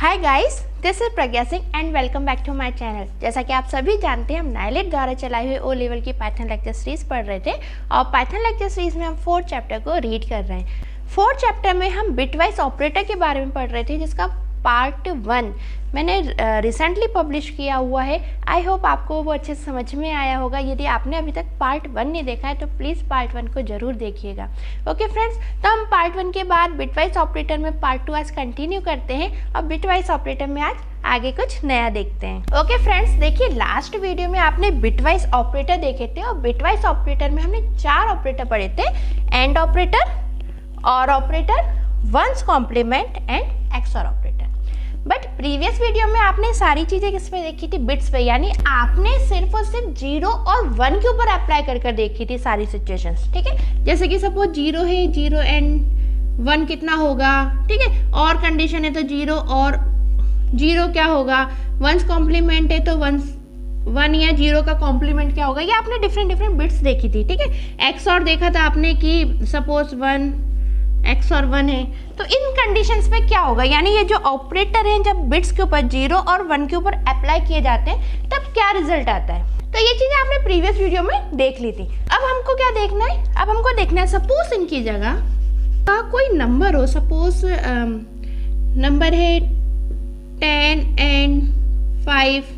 Hi guys, this is Pragya Singh and welcome back to my channel. जैसा कि आप सभी जानते हैं, हम नाइलेट द्वारा चलाई हुई ओ लेवल की पाइथन लेक्चर सीरीज पढ़ रहे थे और पाइथन लेक्चर सीरीज में हम 4th चैप्टर को रीड कर रहे हैं। 4th चैप्टर में हम बिटवाइज ऑपरेटर के बारे में पढ़ रहे थे, जिसका पार्ट 1 मैंने रिसेंटली पब्लिश किया हुआ है। आई होप आपको वो अच्छे से समझ में आया होगा। यदि आपने अभी तक पार्ट 1 नहीं देखा है तो प्लीज़ पार्ट 1 को ज़रूर देखिएगा। ओके फ्रेंड्स, तो हम पार्ट 1 के बाद बिटवाइज ऑपरेटर में पार्ट 2 आज कंटिन्यू करते हैं और बिटवाइज ऑपरेटर में आज आगे कुछ नया देखते हैं। ओके फ्रेंड्स, देखिए लास्ट वीडियो में आपने बिटवाइज ऑपरेटर देखे थे और बिटवाइज ऑपरेटर में हमने 4 ऑपरेटर पढ़े थे: and operator, or operator, one's complement and XOR operator. But previous video में आपने सारी चीज़ें किस पे देखी थी? बिट्स पे, यानी आपने सिर्फ और सिर्फ 0 और 1 के ऊपर अप्लाई कर देखी थी सारी सिचुएशंस। ठीक है, जैसे कि सपोज 0 है, 0 एंड 1 कितना होगा, ठीक है, और कंडीशन है तो 0 और 0 क्या होगा, 1 कॉम्प्लीमेंट है तो 1 या 0 का कॉम्प्लीमेंट क्या होगा, ये आपने डिफरेंट बिट्स देखी थी। ठीक है, एक्स और देखा था आपने कि सपोज 1 एक्स और 1 है तो इन कंडीशंस में क्या होगा, यानी ये जो ऑपरेटर हैं जब बिट्स के ऊपर 0 और 1 के ऊपर अप्लाई किए जाते हैं तब क्या रिजल्ट आता है। तो ये चीज़ें आपने प्रीवियस वीडियो में देख ली थी। अब हमको क्या देखना है? अब हमको देखना है सपोज इनकी जगह का कोई नंबर हो। सपोज नंबर है 10 एंड 5,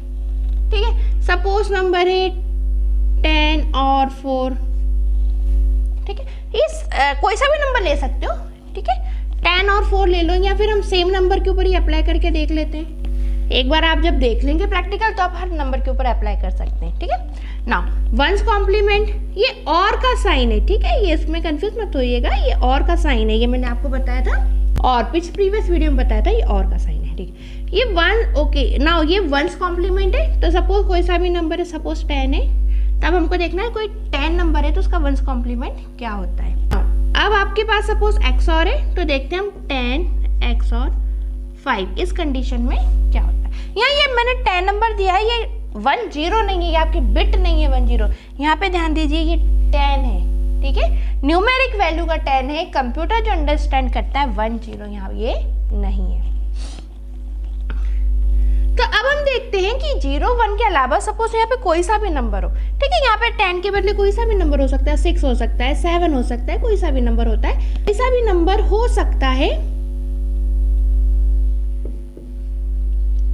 ठीक है। सपोज नंबर है 10 और 4, ठीक है। इस कोई सा भी नंबर ले सकते हो, ठीक है, 10 और 4 ले लो, या फिर हम सेम नंबर के ऊपर ही अप्लाई करके देख लेते हैं। एक बार आप जब देख लेंगे प्रैक्टिकल तो आप हर नंबर के ऊपर अप्लाई कर सकते हैं। ठीक है, नाउ वंस कॉम्प्लीमेंट, ये और का साइन है, ठीक है, ये इसमें कंफ्यूज मत होइएगा, ये और का साइन है, ये मैंने आपको बताया था और प्रीवियस वीडियो में बताया था, ये और का साइन है। ठीक है, ये 1, ओके, नाउ ये वंस कॉम्प्लीमेंट है तो सपोज कोई सा भी नंबर है, सपोज 10 है, तब हमको देखना है कोई 10 नंबर है तो उसका वंस कॉम्प्लीमेंट क्या होता है। अब आपके पास सपोज एक्स और है तो देखते हैं हम 10 एक्स और 5, इस कंडीशन में क्या होता है। यहाँ ये मैंने 10 नंबर दिया है, ये 1 0 नहीं है, ये आपकी बिट नहीं है 1 0। यहाँ पे ध्यान दीजिए ये 10 है, ठीक है, न्यूमेरिक वैल्यू का 10 है। कंप्यूटर जो अंडरस्टैंड करता है 1 0, यहाँ ये नहीं है। तो अब हम देखते हैं कि 0 1 के अलावा सपोज यहाँ पे कोई सा भी नंबर हो, ठीक है, यहाँ पे 10 के बदले कोई सा भी नंबर हो सकता है, 6 हो सकता है, 7 हो सकता है, कोई सा भी नंबर होता है, कोई सा भी नंबर हो सकता है।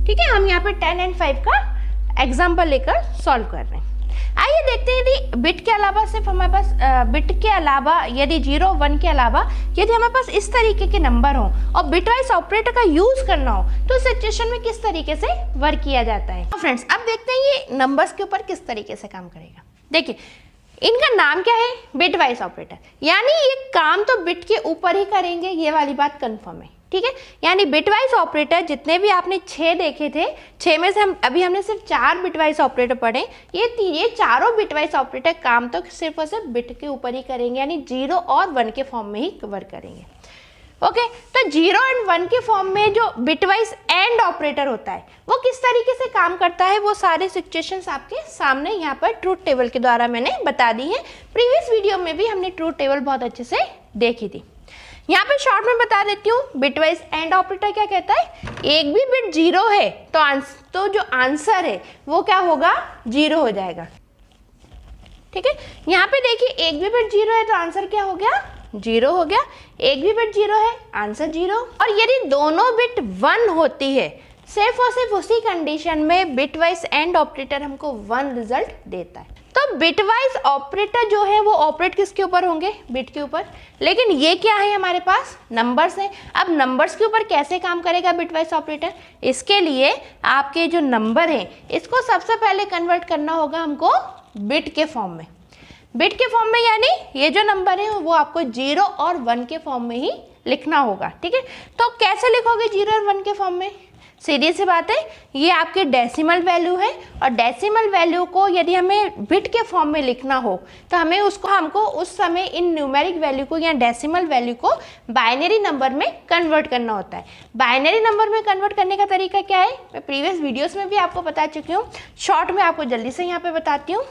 ठीक है, हम यहाँ पे 10 एंड 5 का एग्जाम्पल लेकर सॉल्व कर रहे हैं। आइए देखते हैं यदि बिट के अलावा सिर्फ हमारे पास बिट के अलावा यदि 0 1 के अलावा यदि हमारे पास इस तरीके के नंबर हो और बिटवाइज ऑपरेटर का यूज करना हो तो सिचुएशन में किस तरीके से वर्क किया जाता है। तो फ्रेंड्स, अब देखते हैं ये नंबर्स के ऊपर किस तरीके से काम करेगा। देखिए इनका नाम क्या है, बिटवाइज ऑपरेटर, यानी ये काम तो बिट के ऊपर ही करेंगे, ये वाली बात कंफर्म है। ठीक है, यानी बिटवाइज ऑपरेटर जितने भी आपने 6 देखे थे, 6 में से हमने सिर्फ 4 बिटवाइज ऑपरेटर पढ़े। ये चारों बिटवाइज ऑपरेटर काम तो सिर्फ और सिर्फ बिट के ऊपर ही करेंगे, यानी 0 और 1 के फॉर्म में ही वर्क करेंगे। ओके, तो 0 एंड 1 के फॉर्म में जो बिटवाइज एंड ऑपरेटर होता है वो किस तरीके से काम करता है, वो सारे सिचुएशंस आपके सामने यहाँ पर ट्रूथ टेबल के द्वारा मैंने बता दी है। प्रीवियस वीडियो में भी हमने ट्रूथ टेबल बहुत अच्छे से देखी थी। यहाँ पे शॉर्ट में बता देती हूँ, बिटवाइज एंड ऑपरेटर क्या कहता है, एक भी बिट 0 है तो जो आंसर है वो क्या होगा, 0 हो जाएगा। ठीक है, यहाँ पे देखिए एक भी बिट 0 है तो आंसर क्या हो गया, 0 हो गया। एक भी बिट 0 है, आंसर 0। और यदि दोनों बिट 1 होती है, सिर्फ और सिर्फ उसी कंडीशन में बिटवाइज एंड ऑपरेटर हमको 1 रिजल्ट देता है। तो बिटवाइज ऑपरेटर जो है वो ऑपरेट किसके ऊपर होंगे, बिट के ऊपर। लेकिन ये क्या है, हमारे पास नंबर्स हैं। अब नंबर्स के ऊपर कैसे काम करेगा बिटवाइज ऑपरेटर, इसके लिए आपके जो नंबर हैं इसको सबसे पहले कन्वर्ट करना होगा हमको बिट के फॉर्म में। बिट के फॉर्म में यानी ये जो नंबर है वो आपको 0 और 1 के फॉर्म में ही लिखना होगा। ठीक है, तो कैसे लिखोगे 0 और 1 के फॉर्म में? सीधी सी बात है, ये आपके डेसिमल वैल्यू है और डेसिमल वैल्यू को यदि हमें बिट के फॉर्म में लिखना हो तो हमको उस समय इन न्यूमेरिक वैल्यू को या डेसिमल वैल्यू को बाइनरी नंबर में कन्वर्ट करना होता है। बाइनरी नंबर में कन्वर्ट करने का तरीका क्या है, मैं प्रीवियस वीडियोस में भी आपको बता चुकी हूँ, शॉर्ट में आपको जल्दी से यहाँ पे बताती हूँ।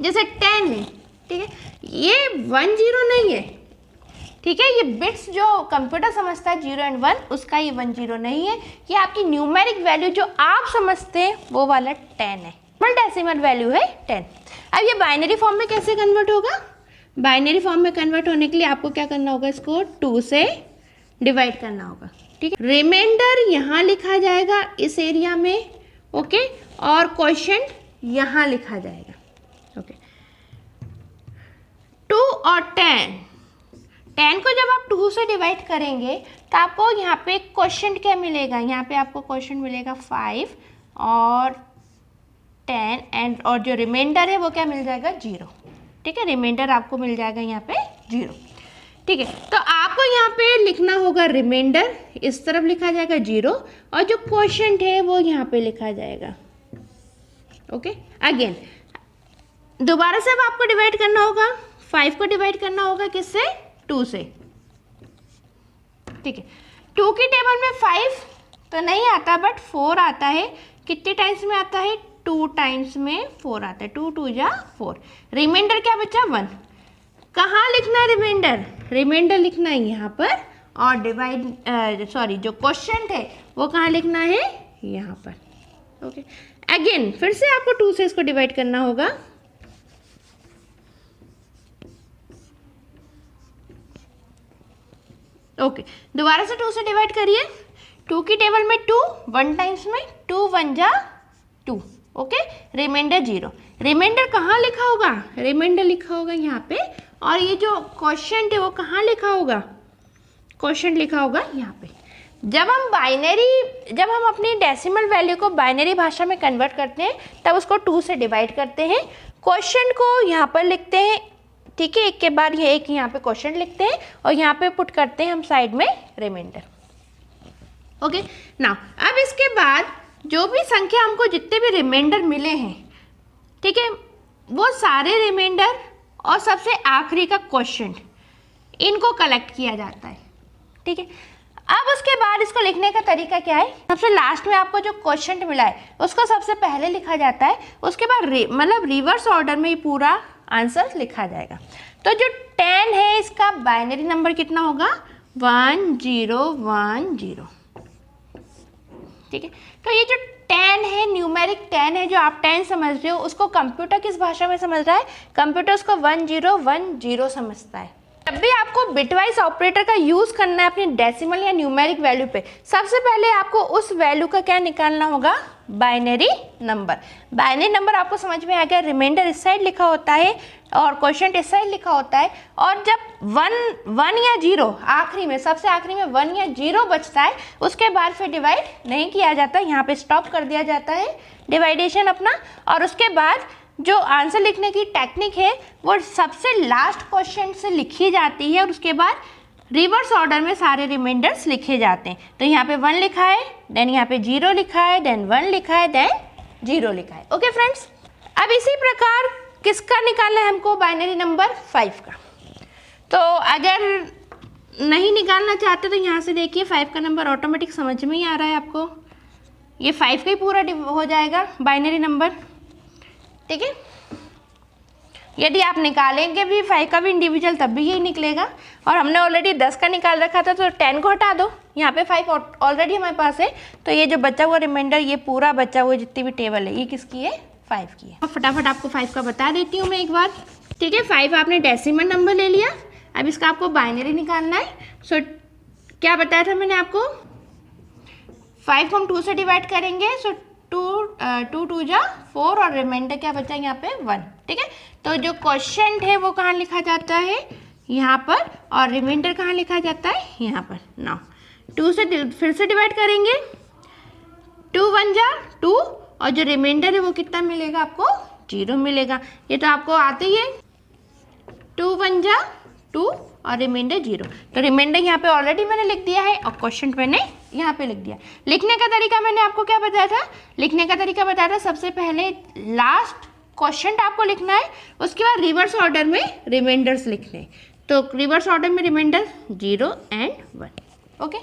जैसे 10 है, ठीक है, ये 1 0 नहीं है, ठीक है, ये बिट्स जो कंप्यूटर समझता है 0 एंड 1, उसका ये 1 0 नहीं है, ये आपकी न्यूमेरिक वैल्यू जो आप समझते हैं वो वाला 10 है, डेसिमल वैल्यू है 10। अब ये बाइनरी फॉर्म में कैसे कन्वर्ट होगा? बाइनरी फॉर्म में कन्वर्ट होने के लिए आपको क्या करना होगा, इसको 2 से डिवाइड करना होगा। ठीक है, रिमाइंडर यहाँ लिखा जाएगा इस एरिया में, ओके, और क्वोशिएंट यहाँ लिखा जाएगा, ओके। 2 और 10 को जब आप 2 से डिवाइड करेंगे तो आपको यहाँ पे क्वोशिएंट क्या मिलेगा, यहाँ पे आपको क्वोशिएंट मिलेगा 5 और 10 एंड और जो रिमाइंडर है वो क्या मिल जाएगा, 0। ठीक है, रिमाइंडर आपको मिल जाएगा यहाँ पे 0। ठीक है, तो आपको यहाँ पे लिखना होगा रिमाइंडर, इस तरफ लिखा जाएगा 0 और जो क्वोशिएंट है वो यहाँ पे लिखा जाएगा, ओके। अगेन दोबारा से अब आपको डिवाइड करना होगा, 5 को डिवाइड करना होगा किससे, 2 से। ठीक है, 2 की टेबल में 5 तो नहीं आता बट 4 आता है। कितने टाइम्स में आता है, 2 टाइम्स में 4 आता है, 2 2 जा 4। रिमाइंडर क्या बचा, 1। कहाँ लिखना है रिमाइंडर, रिमाइंडर लिखना है यहाँ पर, और डिवाइड जो क्वोशिएंट है वो कहाँ लिखना है, यहाँ पर, ओके। अगेन फिर से आपको 2 से इसको डिवाइड करना होगा, ओके। दोबारा से 2 से डिवाइड करिए, 2 की टेबल में 2, 1 टाइम्स में 2 1 जा 2, ओके। रिमाइंडर 0। रिमाइंडर कहाँ लिखा होगा, रिमाइंडर लिखा होगा यहाँ पे, और ये जो क्वोशिएंट है वो कहाँ लिखा होगा, क्वोशिएंट लिखा होगा यहाँ पे। जब हम अपनी डेसिमल वैल्यू को बाइनरी भाषा में कन्वर्ट करते हैं तब उसको 2 से डिवाइड करते हैं, क्वोशिएंट को यहाँ पर लिखते हैं, ठीक है, एक के बाद ये एक यहाँ पे क्वोशिएंट लिखते हैं और यहाँ पे पुट करते हैं हम साइड में रिमाइंडर, ओके। नाउ अब इसके बाद जो भी संख्या हमको जितने भी रिमाइंडर मिले हैं, ठीक है, वो सारे रिमाइंडर और सबसे आखिरी का क्वोशिएंट, इनको कलेक्ट किया जाता है। ठीक है, अब उसके बाद इसको लिखने का तरीका क्या है, सबसे लास्ट में आपको जो क्वोशिएंट मिला है उसको सबसे पहले लिखा जाता है, उसके बाद मतलब रिवर्स ऑर्डर में ये पूरा आंसर लिखा जाएगा। तो जो 10 है इसका बाइनरी नंबर कितना होगा, 1 0 1 0। ठीक है, तो ये जो 10 है, न्यूमेरिक 10 है, जो आप 10 समझ रहे हो, उसको कंप्यूटर किस भाषा में समझ रहा है, कंप्यूटर उसको 1 0 1 0 समझता है। जब भी आपको बिटवाइज ऑपरेटर का यूज़ करना है अपनी डेसिमल या न्यूमेरिक वैल्यू पे, सबसे पहले आपको उस वैल्यू का क्या निकालना होगा, बाइनरी नंबर। बाइनरी नंबर आपको समझ में आ गया, रिमाइंडर इस साइड लिखा होता है और क्वोशिएंट इस साइड लिखा होता है, और जब 1 या 0 आखिरी में, सबसे आखिरी में 1 या 0 बचता है, उसके बाद फिर डिवाइड नहीं किया जाता, यहाँ पे स्टॉप कर दिया जाता है डिवाइडेशन अपना, और उसके बाद जो आंसर लिखने की टेक्निक है वो सबसे लास्ट क्वोशिएंट से लिखी जाती है और उसके बाद रिवर्स ऑर्डर में सारे रिमाइंडर्स लिखे जाते हैं। तो यहाँ पे 1 लिखा है, देन यहाँ पे 0 लिखा है, देन 1 लिखा है, देन 0 लिखा है, ओके फ्रेंड्स। अब इसी प्रकार किसका निकालना है हमको, बाइनरी नंबर 5 का। तो अगर नहीं निकालना चाहते तो यहाँ से देखिए 5 का नंबर ऑटोमेटिक समझ में ही आ रहा है आपको, ये 5 का ही पूरा हो जाएगा बाइनरी नंबर। ठीक है, यदि आप निकालेंगे भी 5 का भी इंडिविजुअल तब भी यही निकलेगा, और हमने ऑलरेडी 10 का निकाल रखा था तो 10 को हटा दो, यहाँ पे 5 ऑलरेडी हमारे पास है, तो ये जो बचा हुआ रिमाइंडर, ये पूरा बचा हुआ जितनी भी टेबल है, ये किसकी है, 5 की है। फटाफट आपको 5 का बता देती हूँ मैं एक बार। ठीक है, 5 आपने डेसिमल नंबर ले लिया, अब इसका आपको बाइनरी निकालना है। सो क्या बताया था मैंने आपको, 5 को हम 2 से डिवाइड करेंगे, सो 2 2 जा 4 और रिमाइंडर क्या बचा यहाँ पे 1। ठीक है, तो जो क्वोशिएंट है वो कहाँ लिखा जाता है, यहाँ पर, और रिमाइंडर कहाँ लिखा जाता है, यहाँ पर। नाउ 2 से फिर से डिवाइड करेंगे, 2 1 जा 2, और जो रिमाइंडर है वो कितना मिलेगा आपको, 0 मिलेगा। ये तो आपको आते ही है, 2 1 जा 2 और रिमाइंडर 0। तो रिमाइंडर यहाँ पे ऑलरेडी मैंने लिख दिया है और क्वोशिएंट मैंने यहाँ पे लिख दिया। लिखने का तरीका मैंने आपको क्या बताया था, लिखने का तरीका बताया था, सबसे पहले लास्ट क्वोशिएंट आपको लिखना है, उसके बाद रिवर्स ऑर्डर में रिमाइंडर्स लिखने हैं। तो रिवर्स ऑर्डर में रिमाइंडर 0 एंड 1, ओके।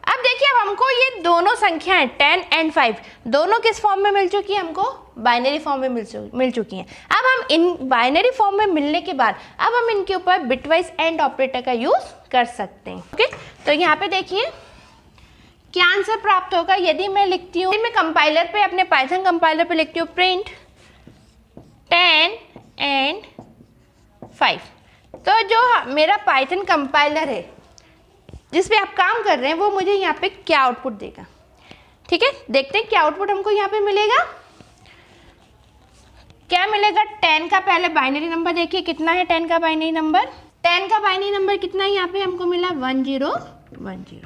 अब देखिए, अब हमको ये दोनों संख्याएं 10 एंड 5 दोनों किस फॉर्म में मिल चुकी है, हमको बाइनरी फॉर्म में मिल चुकी हैं। अब हम इन बाइनरी फॉर्म में मिलने के बाद अब हम इनके ऊपर बिटवाइज एंड ऑपरेटर का यूज कर सकते हैं। ओके, तो यहाँ पे देखिए क्या आंसर प्राप्त होगा। यदि मैं लिखती हूँ, मैं कंपाइलर पे, अपने पाइथन कंपाइलर पे लिखती हूँ प्रिंट 10 एंड 5, तो जो मेरा पाइथन कंपाइलर है जिस पे आप काम कर रहे हैं वो मुझे यहाँ पे क्या आउटपुट देगा। ठीक है, देखते हैं क्या आउटपुट हमको यहाँ पे मिलेगा। क्या मिलेगा, 10 का पहले बाइनरी नंबर देखिए कितना है, 10 का बाइनरी नंबर, 10 का बाइनरी नंबर कितना है यहाँ पे हमको मिला 1010,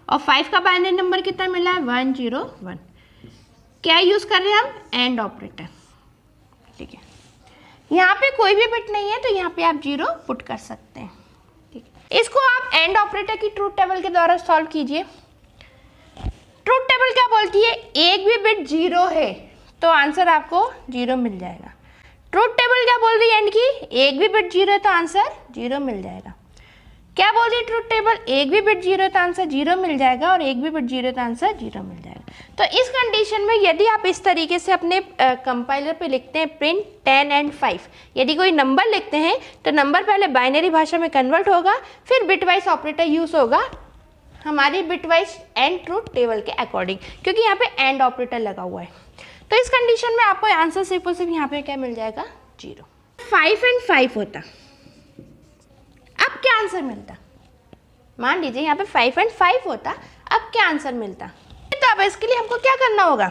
और 5 का बाइनरी नंबर कितना मिला है 101। क्या यूज कर रहे हैं हम, एंड ऑपरेटर। ठीक है, यहाँ पे कोई भी बिट नहीं है तो यहाँ पे आप 0 पुट कर सकते हैं। ठीक है, इसको आप एंड ऑपरेटर की ट्रूथ टेबल के द्वारा सॉल्व कीजिए। ट्रूथ टेबल क्या बोलती है, एक भी बिट 0 है तो आंसर आपको 0 मिल जाएगा। ट्रूथ टेबल क्या बोल रही है एंड की, एक भी बिट 0 है तो आंसर 0 मिल जाएगा। क्या बोल रही है ट्रूथ टेबल, एक भी बिट 0 है तो आंसर 0 मिल जाएगा, और एक भी बिट 0 है तो आंसर 0 मिल जाएगा। तो इस कंडीशन में यदि आप इस तरीके से अपने कंपाइलर पे लिखते हैं प्रिंट 10 एंड 5, यदि कोई नंबर लिखते हैं तो नंबर पहले बाइनरी भाषा में कन्वर्ट होगा, फिर बिटवाइज ऑपरेटर यूज होगा हमारी बिटवाइज एंड ट्रूथ टेबल के अकॉर्डिंग, क्योंकि यहाँ पे एंड ऑपरेटर लगा हुआ है। तो इस कंडीशन में आपको आंसर सिर्फ और सिर्फ यहाँ पे क्या मिल जाएगा, 0। 5 एंड 5 होता, अब क्या आंसर मिलता, मान लीजिए यहाँ पे 5 एंड 5 होता, अब क्या आंसर मिलता। तो अब इसके लिए हमको क्या करना होगा,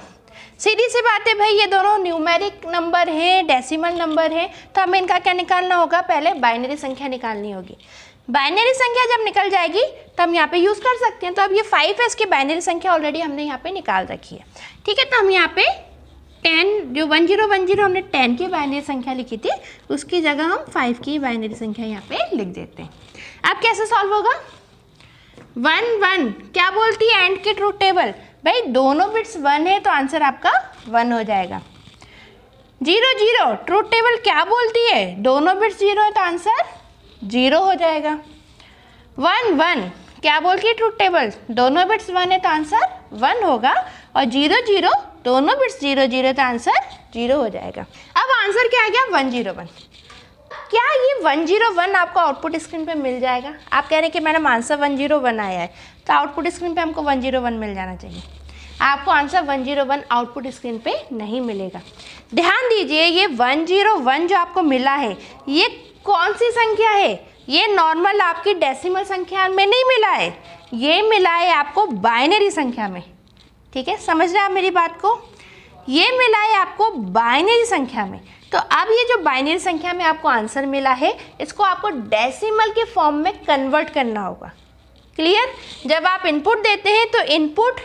सीधी सी बात है भाई, ये दोनों न्यूमेरिक नंबर है, डेसिमल नंबर है, तो हमें इनका क्या निकालना होगा, पहले बाइनरी संख्या निकालनी होगी। बाइनरी संख्या जब निकल जाएगी तो हम यहाँ पे यूज़ कर सकते हैं। तो अब ये 5 है, इसकी बाइनरी संख्या ऑलरेडी हमने यहाँ पे निकाल रखी है। ठीक है, तो हम यहाँ पे 10 जो 1010 हमने 10 की बाइनरी संख्या लिखी थी, उसकी जगह हम 5 की बाइनरी संख्या यहाँ पे लिख देते हैं। अब कैसे सॉल्व होगा, 1 1 क्या बोलती है एंड की ट्रूथ टेबल, भाई दोनों बिट्स 1 है तो आंसर आपका 1 हो जाएगा। 0 0 ट्रूथ टेबल क्या बोलती है, दोनों बिट्स 0 है तो आंसर 0 हो जाएगा। 1 1 क्या बोलती है ट्रूथ टेबल, दोनों बिट्स 1 है तो आंसर 1 होगा, और 0 0 दोनों बिट्स 0 0 तो आंसर 0 हो जाएगा। अब आंसर क्या आ गया, 101। क्या ये 101 आपको आउटपुट स्क्रीन पे मिल जाएगा। आप कह रहे हैं कि मैडम आंसर 101 आया है, तो आउटपुट स्क्रीन पे हमको 101 मिल जाना चाहिए। आपको आंसर 101 आउटपुट स्क्रीन पे नहीं मिलेगा। ध्यान दीजिए, ये 101 जो आपको मिला है ये कौन सी संख्या है, ये नॉर्मल आपकी डेसिमल संख्या में नहीं मिला है, ये मिला है आपको बाइनरी संख्या में। ठीक है, समझ रहे हैं आप मेरी बात को, ये मिला है आपको बाइनरी संख्या में। तो अब ये जो बाइनरी संख्या में आपको आंसर मिला है, इसको आपको डेसिमल के फॉर्म में कन्वर्ट करना होगा। क्लियर, जब आप इनपुट देते हैं तो इनपुट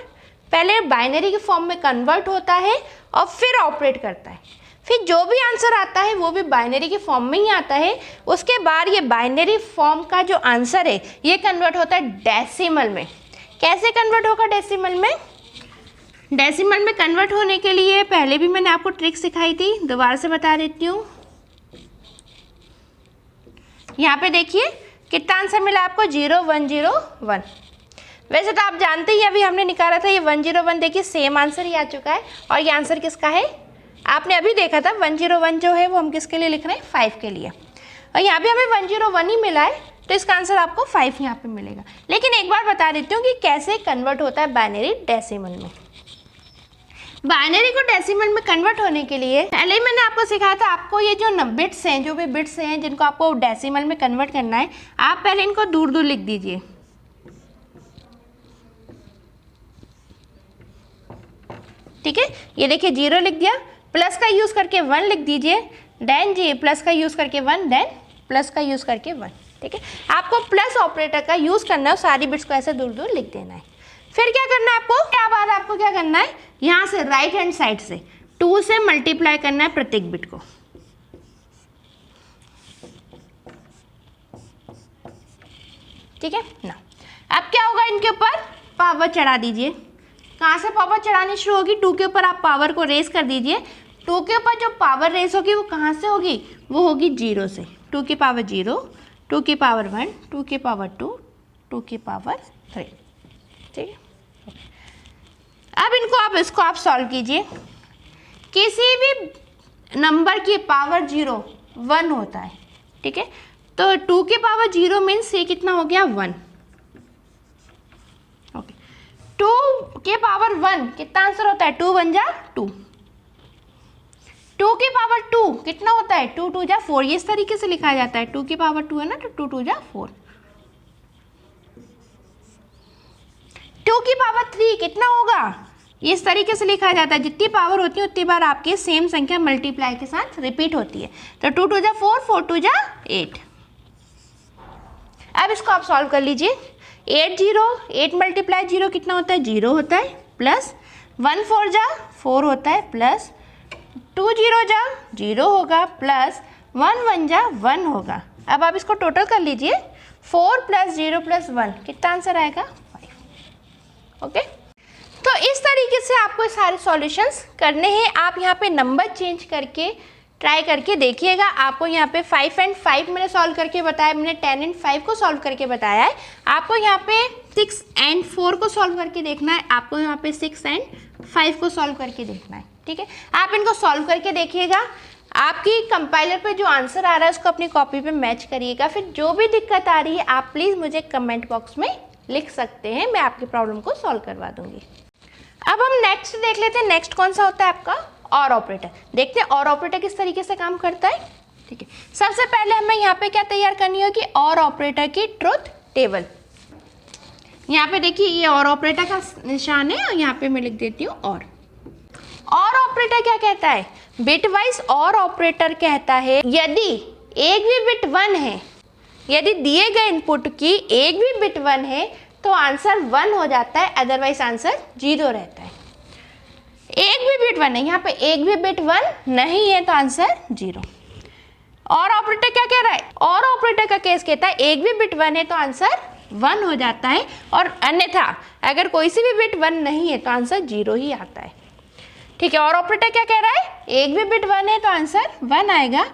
पहले बाइनरी के फॉर्म में कन्वर्ट होता है और फिर ऑपरेट करता है, फिर जो भी आंसर आता है वो भी बाइनरी के फॉर्म में ही आता है। उसके बाद ये बाइनरी फॉर्म का जो आंसर है ये कन्वर्ट होता है डेसिमल में। कैसे कन्वर्ट होगा डेसिमल में, डेसिमल में कन्वर्ट होने के लिए पहले भी मैंने आपको ट्रिक सिखाई थी, दोबारा से बता देती हूँ। यहाँ पे देखिए कितना आंसर मिला आपको, 0101। वैसे तो आप जानते ही, अभी हमने निकाला था ये 101, देखिए सेम आंसर ही आ चुका है। और ये आंसर किसका है, आपने अभी देखा था 101 जो है वो हम किसके लिए लिख रहे हैं, 5 के लिए, और यहाँ भी हमें 101 ही मिला है, तो इसका आंसर आपको 5 यहाँ पे मिलेगा। लेकिन एक बार बता देती हूँ कि कैसे कन्वर्ट होता है बाइनरी डेसिमल में। बाइनरी को डेसिमल में कन्वर्ट होने के लिए पहले ही मैंने आपको सिखाया था, आपको ये जो बिट्स हैं, जो भी बिट्स हैं जिनको आपको डेसिमल में कन्वर्ट करना है, आप पहले इनको दूर दूर लिख दीजिए। ठीक है, ये देखिए 0 लिख दिया, प्लस का यूज़ करके 1 लिख दीजिए, देन जी प्लस का यूज़ करके 1, देन प्लस का यूज़ करके 1। ठीक है, आपको प्लस ऑपरेटर का यूज़ करना है, सारी बिट्स को ऐसे दूर दूर लिख देना है। फिर क्या करना है आपको, क्या बाद आपको क्या करना है, यहाँ से राइट हैंड साइड से 2 से मल्टीप्लाई करना है प्रत्येक बिट को। ठीक है ना, अब क्या होगा, इनके ऊपर पावर चढ़ा दीजिए। कहाँ से पावर चढ़ानी शुरू होगी, 2 के ऊपर आप पावर को रेस कर दीजिए। 2 के ऊपर जो पावर रेस होगी वो कहाँ से होगी, वो होगी 0 से। 2 की पावर 0, 2 की पावर 1, 2 की पावर 2, 2 की पावर 3। ठीक है। अब इसको आप सॉल्व कीजिए। किसी भी नंबर की पावर 0 1 होता है, ठीक है, तो 2 की पावर 0 मीन्स ये कितना हो गया 1। ओके, 2 के पावर 1 कितना आंसर होता है 2 1 जा 2। 2 की पावर 2 कितना होता है 2 2 जा 4। ये इस तरीके से लिखा जाता है, 2 की पावर 2 है ना, तो 2 2 जा 4। 2 की पावर 3 कितना होगा, ये इस तरीके से लिखा जाता है, जितनी पावर होती है उतनी बार आपकी सेम संख्या मल्टीप्लाई के साथ रिपीट होती है। तो 2 2 जा 4 4 2 जा 8। अब इसको आप सॉल्व कर लीजिए। 8 मल्टीप्लाई 0 कितना होता है 0 होता है, प्लस 1 4 जा 4 होता है, प्लस 2 0 जा 0 होगा, प्लस 1 1 जा 1 होगा। अब आप इसको टोटल कर लीजिए, 4 + 0 + 1 कितना आंसर आएगा 5। ओके, तो इस तरीके से आपको सारे सॉल्यूशंस करने हैं। आप यहाँ पे नंबर चेंज करके ट्राई करके देखिएगा। आपको यहाँ पे 5 and 5 मैंने सॉल्व करके बताया, मैंने 10 and 5 को सॉल्व करके बताया है। आपको यहाँ पे 6 and 4 को सॉल्व करके देखना है, आपको यहाँ पे 6 and 5 को सॉल्व करके देखना है, ठीक है। आप इनको सॉल्व करके देखिएगा। आपकी कंपाइलर पे जो आंसर आ रहा है उसको अपनी कॉपी पे मैच करिएगा। फिर जो भी दिक्कत आ रही है आप प्लीज़ मुझे कमेंट बॉक्स में लिख सकते हैं, मैं आपकी प्रॉब्लम को सॉल्व करवा दूँगी। अब हम नेक्स्ट देख लेते हैं। नेक्स्ट कौन सा होता है आपका और ऑपरेटर। देखते हैं और ऑपरेटर किस तरीके से काम करता है, ठीक है। सबसे पहले हमें यहाँ पे क्या तैयार करनी होगी, और ऑपरेटर की ट्रुथ टेबल। यहाँ पे देखिए ये और ऑपरेटर का निशान है और यहाँ पे मैं लिख देती हूँ और ऑपरेटर क्या कहता है, बिट वाइज और ऑपरेटर कहता है यदि एक भी बिट 1 है, यदि दिए गए इनपुट की एक भी बिट 1 है तो आंसर 1 हो जाता है, अदरवाइज आंसर 0 रहता है। एक भी बिट 1 है, यहाँ पे एक भी बिट 1 नहीं है तो आंसर 0। और ऑपरेटर क्या कह रहा है, और ऑपरेटर का केस कहता है एक भी बिट 1 है तो आंसर 1 हो जाता है, और अन्यथा अगर कोई सी भी बिट 1 नहीं है तो आंसर 0 ही आता है, ठीक है। और ऑपरेटर क्या कह रहा है, एक भी बिट 1 है तो आंसर 1 आएगा,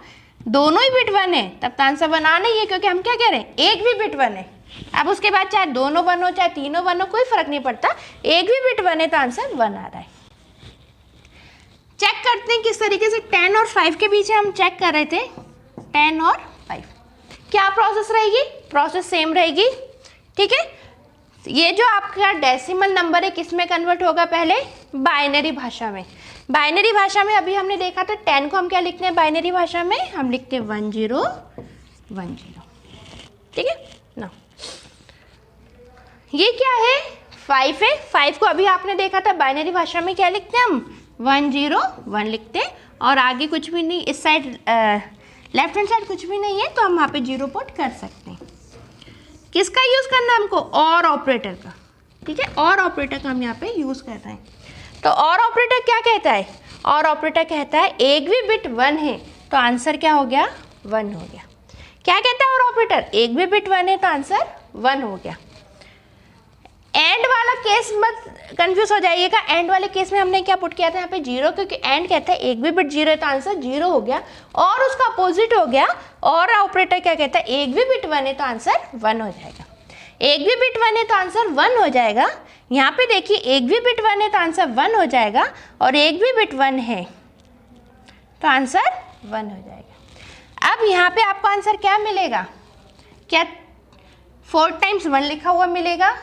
दोनों ही बिट 1 है तब तो आंसर 1 आना ही है, क्योंकि हम क्या कह रहे हैं एक भी बिट 1 है। अब उसके बाद चाहे दोनों 1 हो चाहे तीनों 1 हो कोई फर्क नहीं पड़ता, एक भी बिट 1 है तो आंसर 1 आ रहा है। चेक करते हैं किस तरीके से 10 और 5 के बीच हम चेक कर रहे थे। 10 और 5 क्या प्रोसेस रहेगी, प्रोसेस सेम रहेगी, ठीक है। ये जो आपका डेसिमल नंबर है किस में कन्वर्ट होगा, पहले बाइनरी भाषा में। बाइनरी भाषा में अभी हमने देखा था 10 को हम क्या लिखते हैं बाइनरी भाषा में, हम लिखते हैं 1 0 1 0, ठीक है ना। ये क्या है 5 है, 5 को अभी आपने देखा था बाइनरी भाषा में क्या लिखते हैं हम 1 0 1 लिखते हैं, और आगे कुछ भी नहीं, इस साइड लेफ्ट हैंड साइड कुछ भी नहीं है तो हम वहाँ पे 0 पुट कर सकते हैं। किसका यूज़ करना है हमको, और ऑपरेटर का, ठीक है। और ऑपरेटर का हम यहाँ पे यूज़ कर रहे हैं। तो और ऑपरेटर क्या कहता है, और ऑपरेटर कहता है एक भी बिट 1 है तो आंसर क्या हो गया 1 हो गया। क्या कहता है और ऑपरेटर, एक भी बिट 1 है तो आंसर 1 हो गया। एंड वाला केस मत कंफ्यूज हो जाइएगा, एंड वाले केस में हमने क्या पुट किया था यहाँ पे 0, क्योंकि एंड कहता है एक भी बिट 0 है तो आंसर 0 हो गया, और उसका अपोजिट हो गया। और ऑपरेटर क्या कहता है एक भी बिट 1 है तो आंसर 1 हो जाएगा, एक भी बिट 1 है तो आंसर 1 हो जाएगा। यहाँ पे देखिए एक भी बिट 1 है तो आंसर 1 हो जाएगा, और एक भी बिट 1 है तो आंसर 1 हो जाएगा। अब यहाँ पे आपको आंसर क्या मिलेगा, क्या 4 टाइम्स 1 लिखा हुआ मिलेगा,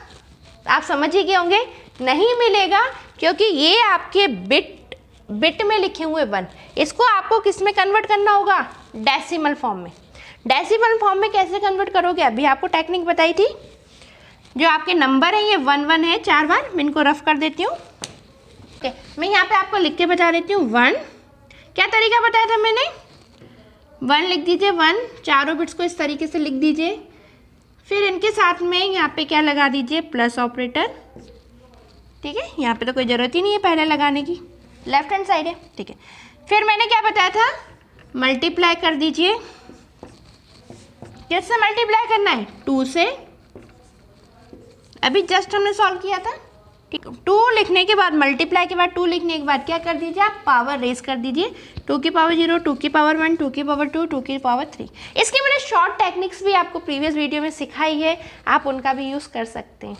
आप समझ ही गए होंगे नहीं मिलेगा, क्योंकि ये आपके बिट में लिखे हुए 1, इसको आपको किस में कन्वर्ट करना होगा, डेसिमल फॉर्म में। डेसिमल फॉर्म में कैसे कन्वर्ट करोगे, अभी आपको टेक्निक बताई थी। जो आपके नंबर है ये 1 1 है 4 बार, मैं इनको रफ कर देती हूँ, ठीक है। मैं यहाँ पे आपको लिख के बता देती हूँ 1, क्या तरीका बताया था मैंने, 1 लिख दीजिए, 1 चारों बिट्स को इस तरीके से लिख दीजिए, फिर इनके साथ में यहाँ पे क्या लगा दीजिए प्लस ऑपरेटर, ठीक है। यहाँ पे तो कोई ज़रूरत ही नहीं है पहले लगाने की, लेफ्ट हैंड साइड है, ठीक है। फिर मैंने क्या बताया था, मल्टीप्लाई कर दीजिए, किससे मल्टीप्लाई करना है 2 से, अभी जस्ट हमने सॉल्व किया था, ठीक है। 2 लिखने के बाद मल्टीप्लाई के बाद 2 लिखने के बाद क्या कर दीजिए आप पावर रेज कर दीजिए, 2 की पावर 0 2 की पावर 1 2 की पावर 2 2 की पावर 3। इसकी मैंने शॉर्ट टेक्निक्स भी आपको प्रीवियस वीडियो में सिखाई है, आप उनका भी यूज़ कर सकते हैं,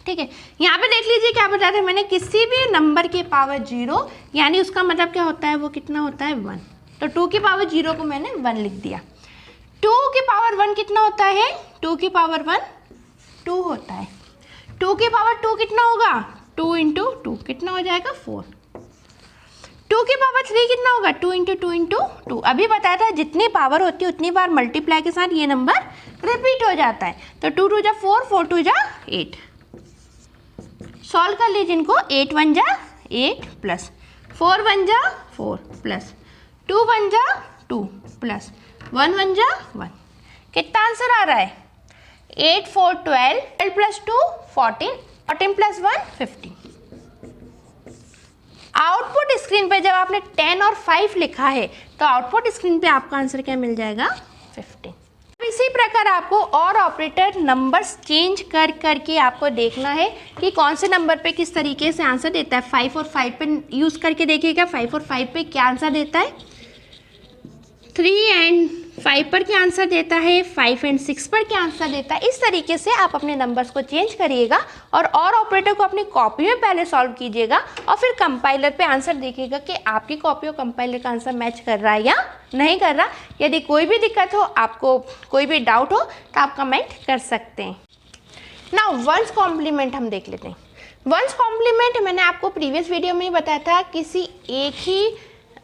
ठीक है, यहाँ पे देख लीजिए क्या बताया था मैंने, किसी भी नंबर के पावर 0 यानी उसका मतलब क्या होता है, वो कितना होता है 1। तो 2 की पावर 0 को मैंने 1 लिख दिया। 2 की पावर 1 कितना होता है, 2 की पावर 1 2 होता है। 2 की पावर 2 कितना होगा, 2 इंटू 2 कितना हो जाएगा 4। 2 की पावर 3 कितना होगा, 2 इंटू 2 इंटू 2। अभी बताया था जितनी पावर होती है उतनी बार मल्टीप्लाई के साथ ये नंबर रिपीट हो जाता है। तो 2 2 जा 4, 4 2 जा 8। सॉल्व कर लीजिए इनको, 8 1 जा 8 प्लस 4 1 जा 4 प्लस 2 1 जा 2 प्लस 1 1 जा 1। कितना आंसर आ रहा है, 8 4 12, 12 प्लस 2 14, 14 प्लस 1 15। आउटपुट स्क्रीन पे जब आपने 10 और 5 लिखा है तो आउटपुट स्क्रीन पे आपका आंसर क्या मिल जाएगा, 15। इसी प्रकार आपको और ऑपरेटर नंबर्स चेंज कर करके आपको देखना है कि कौन से नंबर पे किस तरीके से आंसर देता है। 5 और 5 पे यूज़ करके देखिएगा 5 और 5 पे क्या आंसर देता है, 3 एंड 5 पर क्या आंसर देता है, 5 एंड 6 पर क्या आंसर देता है। इस तरीके से आप अपने नंबर्स को चेंज करिएगा और ऑपरेटर को अपनी कॉपी में पहले सॉल्व कीजिएगा और फिर कंपाइलर पे आंसर देखिएगा कि आपकी कॉपी और कंपाइलर का आंसर मैच कर रहा है या नहीं कर रहा। यदि कोई भी दिक्कत हो, आपको कोई भी डाउट हो तो आप कमेंट कर सकते हैं। नाउ वंस कॉम्प्लीमेंट हम देख लेते हैं। वंस कॉम्प्लीमेंट मैंने आपको प्रीवियस वीडियो में ही बताया था, किसी एक ही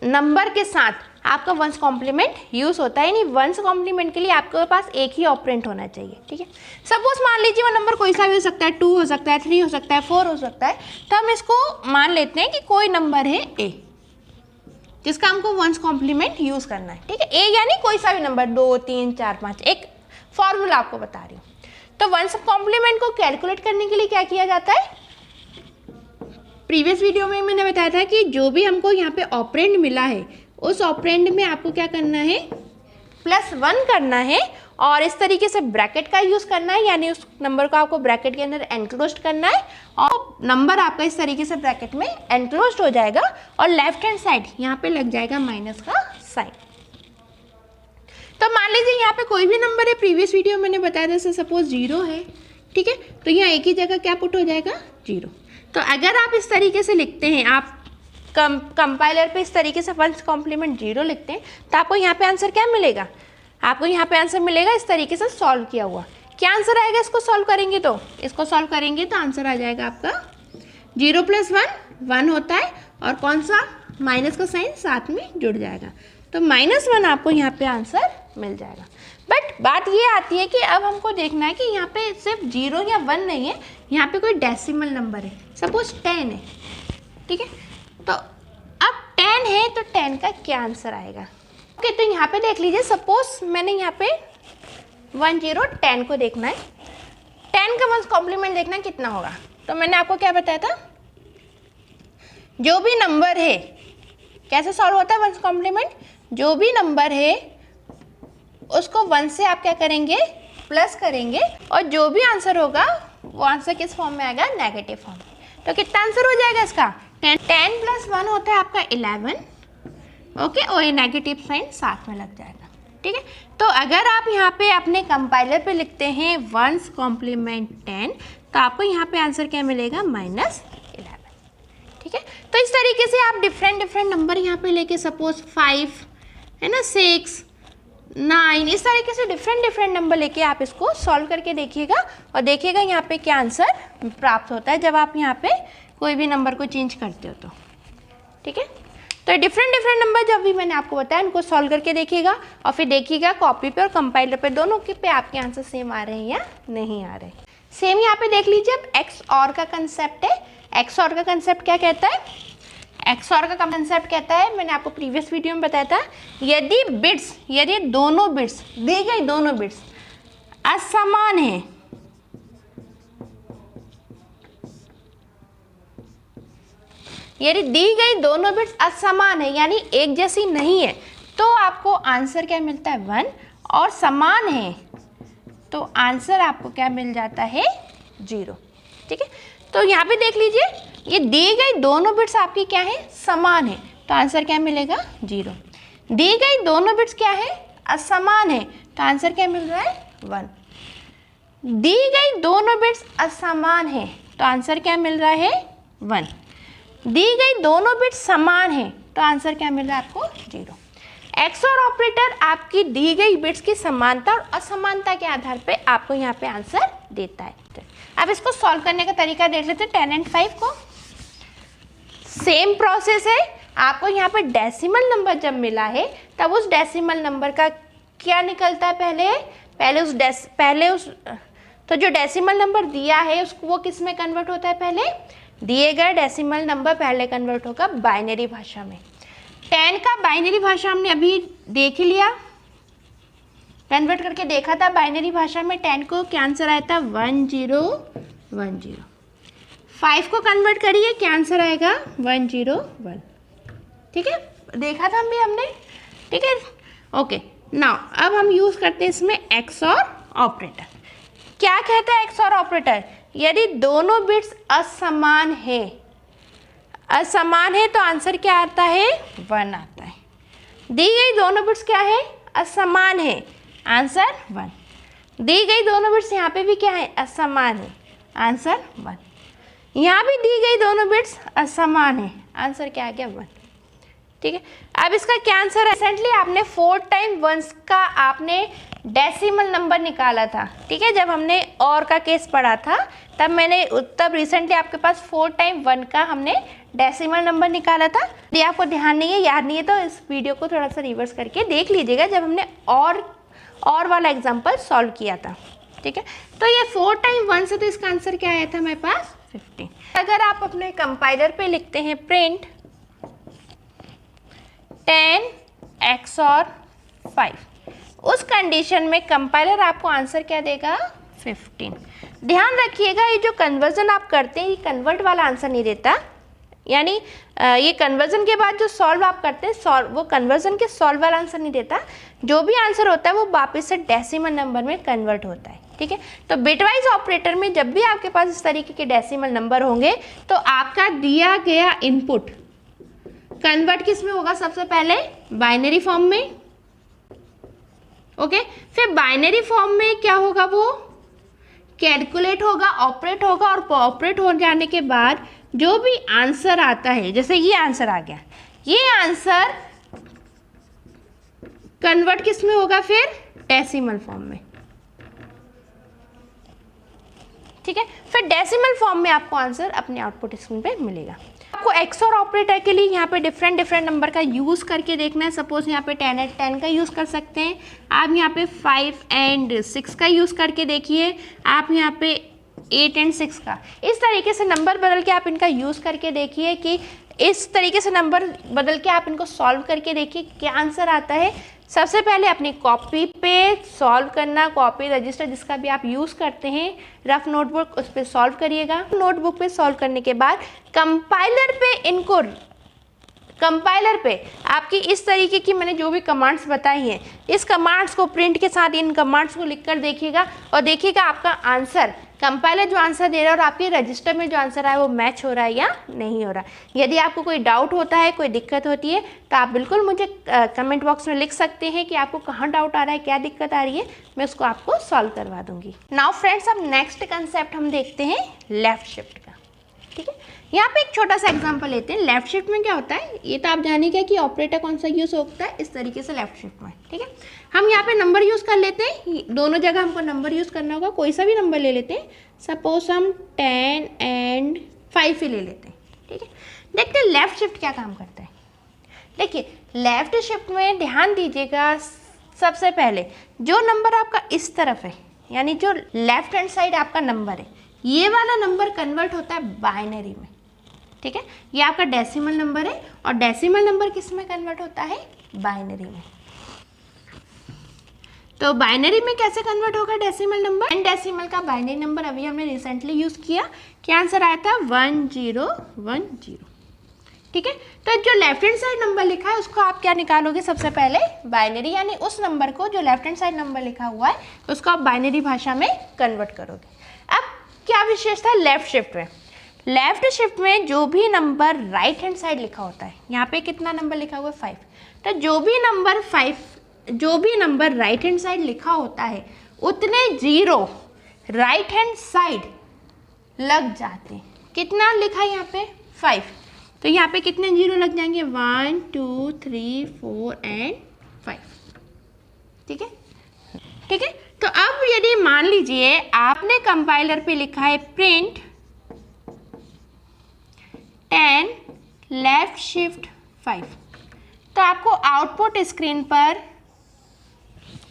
नंबर के साथ आपका वंस कॉम्प्लीमेंट यूज़ होता है, यानी वंस कॉम्प्लीमेंट के लिए आपके पास एक ही ऑपरेंड होना चाहिए। ठीक है, सपोज मान लीजिए वो नंबर कोई सा भी हो सकता है, 2 हो सकता है, 3 हो सकता है, 4 हो सकता है। तो हम इसको मान लेते हैं कि कोई नंबर है a जिसका हमको वंस कॉम्प्लीमेंट यूज़ करना है। ठीक है, a यानी कोई सा भी नंबर 2 3 4 5, एक फॉर्मूला आपको बता रही हूँ। तो वंस कॉम्प्लीमेंट को कैलकुलेट करने के लिए क्या किया जाता है, प्रीवियस वीडियो में मैंने बताया था कि जो भी हमको यहाँ पे ऑपरेंड मिला है उस ऑपरेंड में आपको क्या करना है, +1 करना है और इस तरीके से ब्रैकेट का यूज़ करना है, यानी उस नंबर को आपको ब्रैकेट के अंदर एनक्लोज्ड करना है और नंबर आपका इस तरीके से ब्रैकेट में एनक्लोज्ड हो जाएगा और लेफ्ट हैंड साइड यहाँ पे लग जाएगा माइनस का साइन। तो मान लीजिए यहाँ पे कोई भी नंबर है, प्रीवियस वीडियो मैंने बताया जैसे सपोज 0 है। ठीक है, तो यहाँ एक ही जगह क्या पुट हो जाएगा, 0। तो अगर आप इस तरीके से लिखते हैं, आप कंपाइलर पे इस तरीके से वंस कॉम्प्लीमेंट 0 लिखते हैं तो आपको यहाँ पे आंसर क्या मिलेगा, आपको यहाँ पे आंसर मिलेगा इस तरीके से सॉल्व किया हुआ। क्या आंसर आएगा इसको सॉल्व करेंगे तो, इसको सॉल्व करेंगे तो आंसर आ जाएगा आपका 0 + 1 1 होता है और कौन सा माइनस का साइन साथ में जुड़ जाएगा, तो -1 आपको यहाँ पे आंसर मिल जाएगा। बट बात ये आती है कि अब हमको देखना है कि यहाँ पे सिर्फ 0 या 1 नहीं है, यहाँ पे कोई डेसिमल नंबर है, सपोज 10 है। ठीक है, तो अब 10 है तो 10 का क्या आंसर आएगा। ओके, तो यहाँ पे देख लीजिए, सपोज मैंने यहाँ पे 1 0 10 को देखना है, 10 का वंस कॉम्प्लीमेंट देखना है कितना होगा। तो मैंने आपको क्या बताया था, जो भी नंबर है, कैसे सॉल्व होता है वंस कॉम्प्लीमेंट, जो भी नंबर है उसको 1 से आप क्या करेंगे, प्लस करेंगे और जो भी आंसर होगा वो आंसर किस फॉर्म में आएगा, नेगेटिव फॉर्म में। तो कितना आंसर हो जाएगा इसका, 10 + 1 होता है आपका 11। ओके, और ये नेगेटिव साइन साथ में लग जाएगा। ठीक है, तो अगर आप यहाँ पे अपने कंपाइलर पे लिखते हैं वंस कॉम्प्लीमेंट 10 तो आपको यहाँ पे आंसर क्या मिलेगा, -11। ठीक है, तो इस तरीके से आप डिफरेंट नंबर यहाँ पे लेके, सपोज 5 है ना, 6 9, इस तरीके से डिफरेंट नंबर लेके आप इसको सॉल्व करके देखिएगा और देखिएगा यहाँ पे क्या आंसर प्राप्त होता है जब आप यहाँ पे कोई भी नंबर को चेंज करते हो तो। ठीक है, तो डिफरेंट नंबर जब भी मैंने आपको बताया उनको सॉल्व करके देखिएगा और फिर देखिएगा कॉपी पे और कंपाइलर पे दोनों के पे आपके आंसर सेम आ रहे हैं या नहीं आ रहे। सेम यहाँ पे देख लीजिए, अब XOR का कंसेप्ट है। XOR का कंसेप्ट क्या कहता है, XOR का कंसेप्ट कहता है, मैंने आपको प्रीवियस वीडियो में बताया था, यदि दोनों बिट्स, दी गई दोनों बिट्स असमान है, यदि दी गई दोनों बिट्स असमान है यानी एक जैसी नहीं है तो आपको आंसर क्या मिलता है, 1, और समान है तो आंसर आपको क्या मिल जाता है, 0। ठीक है, तो यहाँ पे देख लीजिए, ये दी गई दोनों बिट्स आपकी क्या है, समान है तो आंसर क्या मिलेगा, 0। दी गई दोनों बिट्स क्या है, असमान है तो आंसर क्या मिल रहा है, 1। दी गई दोनों बिट्स असमान है तो आंसर क्या मिल रहा है 1। दी गई दोनों बिट्स समान है तो आंसर क्या मिल रहा है आपको 0। XOR ऑपरेटर आपकी दी गई बिट्स की समानता और असमानता के आधार पे आपको यहाँ पे आंसर देता है। अब इसको सॉल्व करने का तरीका देख लेते हैं 10 and 5 को। सेम प्रोसेस है, आपको यहाँ पे डेसिमल नंबर जब मिला है तब उस डेसिमल नंबर का क्या निकलता है, पहले उस तो जो डेसिमल नंबर दिया है उसको वो किस में कन्वर्ट होता है, पहले दिए गए डेसिमल नंबर पहले कन्वर्ट होगा बाइनरी भाषा में। 10 का बाइनरी भाषा हमने अभी देख लिया, कन्वर्ट करके देखा था बाइनरी भाषा में 10 को, क्या आंसर आया था 1010। 5 को कन्वर्ट करिए, क्या आंसर आएगा 101। ठीक है, देखा था हमने, ठीक है। ओके, नाउ अब हम यूज़ करते हैं इसमें XOR ऑपरेटर। क्या कहता है XOR ऑपरेटर, यदि दोनों बिट्स असमान है तो आंसर क्या आता है 1 आता है। दी गई दोनों बिट्स क्या है, असमान है, आंसर 1। दी गई दोनों बिट्स यहाँ पे भी क्या है, असमान है, आंसर 1। यहाँ भी दी गई दोनों बिट्स असमान है, आंसर क्या आ गया 1। ठीक है, अब इसका क्या आंसर है, रिसेंटली आपने 4 टाइम 1 का आपने डेसिमल नंबर निकाला था। ठीक है, जब हमने और का केस पढ़ा था तब रिसेंटली आपके पास 4 टाइम 1 का हमने डेसिमल नंबर निकाला था। यदि आपको ध्यान नहीं है, याद नहीं है, तो इस वीडियो को थोड़ा सा रिवर्स करके देख लीजिएगा जब हमने और वाला एग्जाम्पल सॉल्व किया था। ठीक है, तो ये 4 टाइम 1 से तो इसका आंसर क्या आया था हमारे पास 15। अगर आप अपने कंपाइलर पे लिखते हैं प्रिंट 10 XOR 5, उस कंडीशन में कंपाइलर आपको आंसर क्या देगा 15। ध्यान रखिएगा, ये जो कन्वर्जन आप करते हैं ये कन्वर्ट वाला आंसर नहीं देता, यानी ये कन्वर्जन के बाद जो सॉल्व आप करते हैं वो कन्वर्जन के सॉल्व वाला आंसर नहीं देता। जो भी आंसर होता है वो वापस से डेसिमल नंबर में कन्वर्ट होता है। ठीक है, तो बिटवाइज ऑपरेटर में जब भी आपके पास इस तरीके के डेसिमल नंबर होंगे तो आपका दिया गया इनपुट कन्वर्ट किस में होगा, सबसे पहले बाइनरी फॉर्म में। ओके, फिर बाइनरी फॉर्म में क्या होगा, वो कैलकुलेट होगा, ऑपरेट होगा, और ऑपरेट हो जाने के बाद जो भी आंसर आता है, जैसे ये आंसर आ गया, ये आंसर कन्वर्ट किस में होगा, फिर डेसिमल फॉर्म में। ठीक है, फिर डेसिमल फॉर्म में आपको आंसर अपने आउटपुट स्क्रीन पे मिलेगा। आपको XOR ऑपरेटर के लिए यहाँ पे डिफरेंट नंबर का यूज़ करके देखना है। सपोज यहाँ पे 10 and 10 का यूज़ कर सकते हैं आप, यहाँ पे 5 and 6 का यूज़ करके देखिए आप, यहाँ पे 8 and 6 का। इस तरीके से नंबर बदल के आप इनका यूज़ करके देखिए कि इस तरीके से नंबर बदल के आप इनको सॉल्व करके देखिए क्या आंसर आता है। सबसे पहले अपनी कॉपी पे सॉल्व करना, कॉपी रजिस्टर जिसका भी आप यूज़ करते हैं, रफ नोटबुक, उस पर सॉल्व करिएगा। नोटबुक पे सॉल्व करने के बाद कंपाइलर पे आपकी इस तरीके की मैंने जो भी कमांड्स बताई हैं, इस कमांड्स को प्रिंट के साथ इन कमांड्स को लिखकर देखिएगा और देखिएगा आपका आंसर, कंपाइलर जो आंसर दे रहा है और आपके रजिस्टर में जो आंसर आया वो मैच हो रहा है या नहीं हो रहा। यदि आपको कोई डाउट होता है, कोई दिक्कत होती है, तो आप बिल्कुल मुझे कमेंट बॉक्स में लिख सकते हैं कि आपको कहाँ डाउट आ रहा है, क्या दिक्कत आ रही है, मैं उसको आपको सॉल्व करवा दूंगी। नाउ फ्रेंड्स, अब नेक्स्ट कंसेप्ट हम देखते हैं लेफ्ट शिफ्ट का। ठीक है, यहाँ पे एक छोटा सा एग्जांपल लेते हैं। लेफ्ट शिफ्ट में क्या होता है, ये तो आप जानेंगे कि ऑपरेटर कौन सा यूज़ होता है इस तरीके से लेफ्ट शिफ्ट में। ठीक है, हम यहाँ पे नंबर यूज़ कर लेते हैं, दोनों जगह हमको नंबर यूज़ करना होगा, कोई सा भी नंबर ले लेते हैं। सपोज हम 10 and 5 ही ले लेते हैं। ठीक है, देखते हैं लेफ्ट शिफ्ट क्या काम करता है। देखिए, लेफ्ट शिफ्ट में ध्यान दीजिएगा, सबसे पहले जो नंबर आपका इस तरफ है, यानी जो लेफ्ट हैंड साइड आपका नंबर है, ये वाला नंबर कन्वर्ट होता है बाइनरी में। ठीक है, ये आपका डेसिमल नंबर है और डेसिमल नंबर किस में कन्वर्ट होता है, बाइनरी में। तो बाइनरी में कैसे कन्वर्ट होगा डेसिमल नंबर, एंड डेसिमल का बाइनरी नंबर अभी हमने रिसेंटली यूज़ किया, क्या आंसर आया था 1010। ठीक है, तो जो लेफ्ट हैंड साइड नंबर लिखा है उसको आप क्या निकालोगे, सबसे पहले बाइनरी, यानी उस नंबर को जो लेफ्ट हैंड साइड नंबर लिखा हुआ है उसको आप बाइनरी भाषा में कन्वर्ट करोगे। अब क्या विशेषता है लेफ्ट शिफ्ट में, लेफ्ट शिफ्ट में जो भी नंबर राइट हैंड साइड लिखा होता है, यहाँ पे कितना नंबर लिखा हुआ है 5, तो जो भी नंबर राइट हैंड साइड लिखा होता है उतने जीरो राइट हैंड साइड लग जाते हैं। कितना लिखा है यहाँ पे 5, तो यहाँ पे कितने जीरो लग जाएंगे 1 2 3 4 एंड 5। ठीक है, ठीक है। तो अब यदि मान लीजिए आपने कंपाइलर पे लिखा है प्रिंट 10 लेफ्ट शिफ्ट 5, तो आपको आउटपुट स्क्रीन पर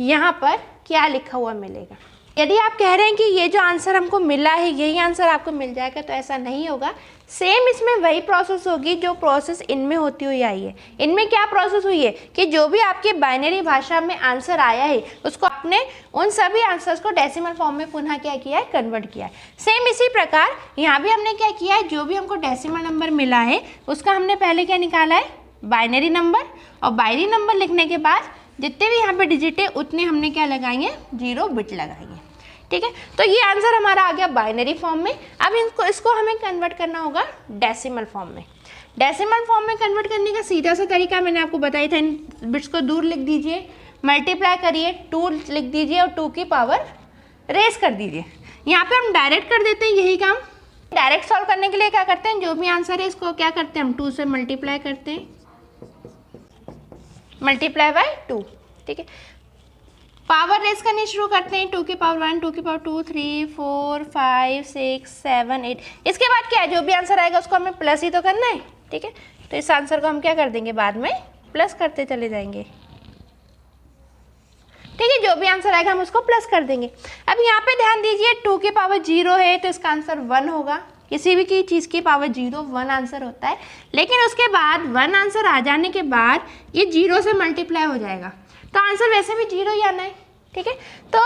यहाँ पर क्या लिखा हुआ मिलेगा। यदि आप कह रहे हैं कि ये जो आंसर हमको मिला है यही आंसर आपको मिल जाएगा, तो ऐसा नहीं होगा। सेम इसमें वही प्रोसेस होगी जो प्रोसेस इनमें होती हुई आई है। इनमें क्या प्रोसेस हुई है कि जो भी आपके बाइनरी भाषा में आंसर आया है उसको आपने उन सभी आंसर्स को डेसिमल फॉर्म में पुनः क्या किया है, कन्वर्ट किया है। सेम इसी प्रकार यहाँ भी हमने क्या किया है, जो भी हमको डेसिमल नंबर मिला है उसका हमने पहले क्या निकाला है, बाइनरी नंबर, और बाइनरी नंबर लिखने के बाद जितने भी यहाँ पे डिजिट है उतने हमने क्या लगाएंगे, 0 बिट लगाएंगे। ठीक है, तो ये आंसर हमारा आ गया बाइनरी फॉर्म में। अब इसको हमें कन्वर्ट करना होगा डेसिमल फॉर्म में। डेसिमल फॉर्म में कन्वर्ट करने का सीधा सा तरीका मैंने आपको बताया था। इन बिट्स को दूर लिख दीजिए, मल्टीप्लाई करिए, 2 लिख दीजिए और 2 की पावर रेस कर दीजिए। यहाँ पे हम डायरेक्ट कर देते हैं यही काम। डायरेक्ट सॉल्व करने के लिए क्या करते हैं, जो भी आंसर है इसको क्या करते हैं, हम 2 से मल्टीप्लाई करते हैं, मल्टीप्लाई बाय 2। ठीक है, पावर रेस करनी शुरू करते हैं, 2 की पावर 1, 2 की पावर 2, 3 4 5 6 7 8। इसके बाद क्या है, जो भी आंसर आएगा उसको हमें प्लस ही तो करना है। ठीक है, तो इस आंसर को हम क्या कर देंगे, बाद में प्लस करते चले जाएंगे। ठीक है, जो भी आंसर आएगा हम उसको प्लस कर देंगे। अब यहाँ पे ध्यान दीजिए 2 की पावर 0 है तो इसका आंसर 1 होगा। किसी भी की चीज़ की पावर 0 1 आंसर होता है, लेकिन उसके बाद 1 आंसर आ जाने के बाद ये 0 से मल्टीप्लाई हो जाएगा, तो आंसर वैसे भी 0 ही आना है। ठीक है, तो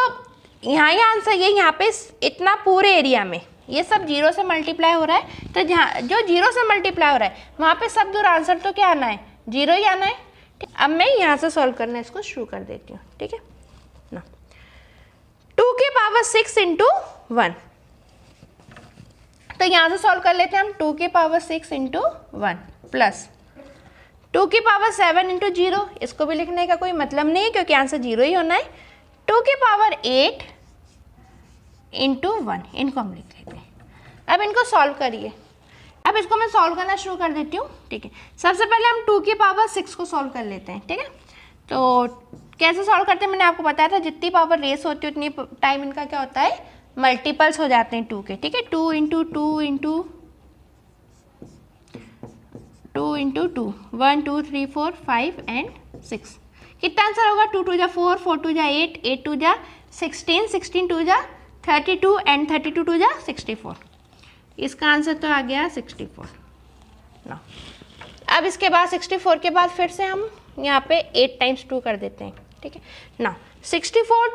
यहाँ ये आंसर ये यहाँ पे इतना पूरे एरिया में ये सब 0 से मल्टीप्लाई हो रहा है, तो जहाँ जो 0 से मल्टीप्लाई हो रहा है वहाँ पे सब दूर आंसर तो क्या आना है, 0 ही आना है। अब मैं यहाँ से सॉल्व करना इसको शुरू कर देती हूँ। ठीक है ना, 2 की पावर 6 इंटू 1, तो यहाँ से सॉल्व कर लेते हैं हम। 2 की पावर 6 इंटू 1 प्लस 2 की पावर 7 इंटू 0, इसको भी लिखने का कोई मतलब नहीं है क्योंकि आंसर 0 ही होना है। 2 की पावर 8 इंटू 1, इनको हम लिख लेते हैं। अब इनको सॉल्व करिए। अब इसको मैं सॉल्व करना शुरू कर देती हूँ। ठीक है, सबसे पहले हम 2 की पावर 6 को सॉल्व कर लेते हैं। ठीक है, तो कैसे सॉल्व करते हैं मैंने आपको बताया था, जितनी पावर रेस होती है उतनी टाइम इनका क्या होता है, मल्टीपल्स हो जाते हैं 2 के। ठीक है, 2 इंटू 2 इंटू 2 इंटू 2, 1 2 3 4 5 एंड 6। कितना आंसर होगा, 2 2 जा 4, 4 2 जा 8, 8 2 जा 16, 16 2 जा 32 एंड 32 2 जा 64। इसका आंसर तो आ गया 64 ना। अब इसके बाद 64 के बाद फिर से हम यहाँ पे 8 टाइम्स 2 कर देते हैं। ठीक है ना, 64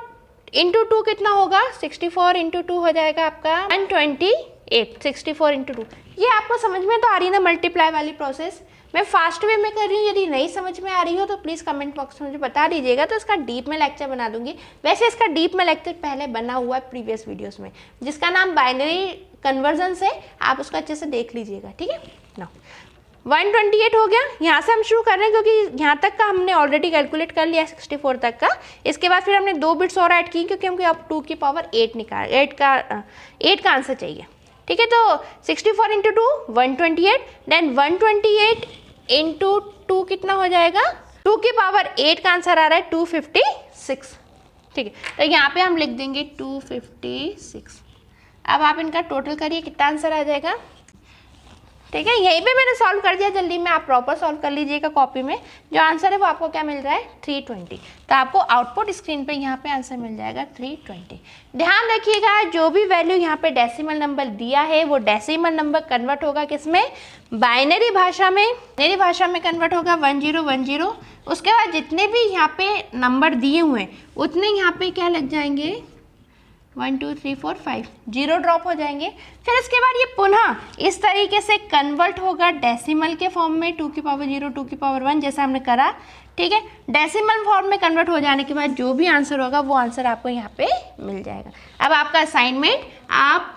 इंटू 2 कितना होगा, 64 इंटू 2 हो जाएगा आपका 128। 64 इंटू 2, ये आपको समझ में तो आ रही है ना मल्टीप्लाई वाली प्रोसेस। मैं फास्ट वे में कर रही हूँ, यदि नहीं समझ में आ रही हो तो प्लीज़ कमेंट बॉक्स में मुझे बता दीजिएगा, तो इसका डीप में लेक्चर बना दूंगी। वैसे इसका डीप में लेक्चर पहले बना हुआ है प्रीवियस वीडियोस में, जिसका नाम बाइनरी कन्वर्जन से, आप उसको अच्छे से देख लीजिएगा। ठीक है ना, 128 हो गया। यहाँ से हम शुरू कर रहे हैं क्योंकि यहाँ तक का हमने ऑलरेडी कैलकुलेट कर लिया 64 तक का। इसके बाद फिर हमने 2 बिट्स और ऐड की क्योंकि हमको अब 2 की पावर 8 निकाल 8 का आंसर चाहिए। ठीक है, तो 64 इंटू 2 128, देन 128 इंटू 2 कितना हो जाएगा, 2 की पावर 8 का आंसर आ रहा है 256। ठीक है, तो यहाँ पे हम लिख देंगे 256। अब आप इनका टोटल करिए, कितना आंसर आ जाएगा। ठीक है, यहीं पे मैंने सॉल्व कर दिया जल्दी में, आप प्रॉपर सॉल्व कर लीजिएगा कॉपी में। जो आंसर है वो आपको क्या मिल रहा है, 320। तो आपको आउटपुट स्क्रीन पे यहाँ पे आंसर मिल जाएगा 320। ध्यान रखिएगा, जो भी वैल्यू यहाँ पे डेसिमल नंबर दिया है वो डेसिमल नंबर कन्वर्ट होगा किसमें, बाइनरी भाषा में। बाइनरी भाषा में कन्वर्ट होगा 1010। उसके बाद जितने भी यहाँ पे नंबर दिए हुए हैं उतने यहाँ पे क्या लग जाएंगे, 1 2 3 4 5, 0 ड्रॉप हो जाएंगे। फिर इसके बाद ये पुनः इस तरीके से कन्वर्ट होगा डेसिमल के फॉर्म में, 2 की पावर 0 2 की पावर 1 जैसा हमने करा। ठीक है, डेसिमल फॉर्म में कन्वर्ट हो जाने के बाद जो भी आंसर होगा वो आंसर आपको यहाँ पे मिल जाएगा। अब आपका असाइनमेंट, आप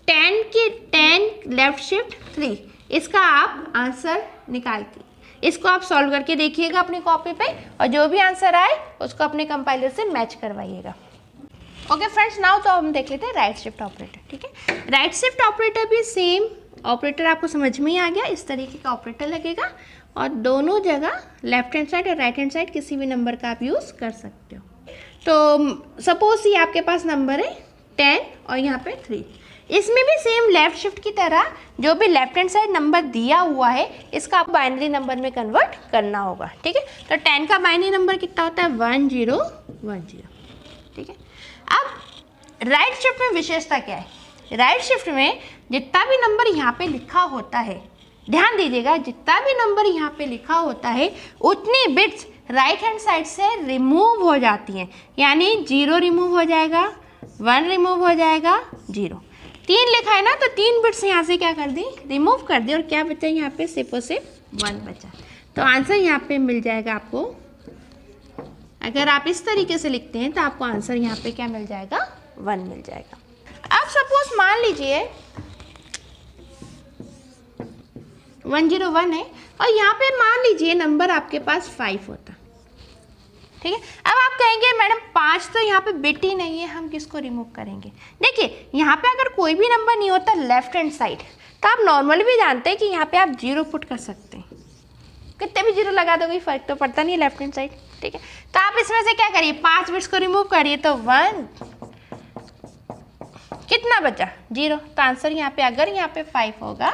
10 लेफ्ट शिफ्ट 3 इसका आप आंसर निकाल के इसको आप सॉल्व करके देखिएगा अपनी कॉपी पे, और जो भी आंसर आए उसको अपने कंपाइलर से मैच करवाइएगा। ओके फ्रेंड्स, नाउ तो हम देख लेते हैं राइट शिफ्ट ऑपरेटर। ठीक है, राइट शिफ्ट ऑपरेटर भी सेम ऑपरेटर आपको समझ में ही आ गया। इस तरीके का ऑपरेटर लगेगा और दोनों जगह लेफ्ट हैंड साइड और राइट हैंड साइड किसी भी नंबर का आप यूज़ कर सकते हो। तो सपोज ये आपके पास नंबर है 10 और यहाँ पे 3, इसमें भी सेम लेफ्ट शिफ्ट की तरह जो भी लेफ्ट हैंड साइड नंबर दिया हुआ है इसका आप बाइनरी नंबर में कन्वर्ट करना होगा। ठीक है, तो 10 का बाइनरी नंबर कितना होता है 1010। ठीक है, अब राइट शिफ्ट में विशेषता क्या है? राइट शिफ्ट में जितना भी नंबर यहाँ पे लिखा होता है, ध्यान दीजिएगा, जितना भी नंबर यहाँ पे लिखा होता है उतनी बिट्स राइट हैंड साइड से रिमूव हो जाती हैं। यानी 0 रिमूव हो जाएगा, 1 रिमूव हो जाएगा, 0। 3 लिखा है ना, तो 3 बिट्स यहाँ से क्या कर दी, रिमूव कर दी, और क्या बचा यहाँ पे, सिर्फ और सिर्फ 1 बचा। तो आंसर यहाँ पे मिल जाएगा आपको। अगर आप इस तरीके से लिखते हैं तो आपको आंसर यहाँ पे क्या मिल जाएगा, 1 मिल जाएगा। अब सपोज मान लीजिए 101 है और यहाँ पे मान लीजिए नंबर आपके पास 5 होता। ठीक है, अब आप कहेंगे मैडम 5 तो यहाँ पे बिट ही नहीं है, हम किसको रिमूव करेंगे? देखिए, यहाँ पे अगर कोई भी नंबर नहीं होता लेफ्ट हैंड साइड, तो आप नॉर्मली भी जानते हैं कि यहाँ पे आप 0 पुट कर सकते हैं। कितने भी 0 लगा दो कोई फर्क तो पड़ता नहीं लेफ्ट हैंड साइड। ठीक है, तो आप इसमें से क्या करिए, 5 बिट्स को रिमूव करिए, तो 1, कितना बचा, 0। तो आंसर यहाँ पे, अगर यहाँ पे 5 होगा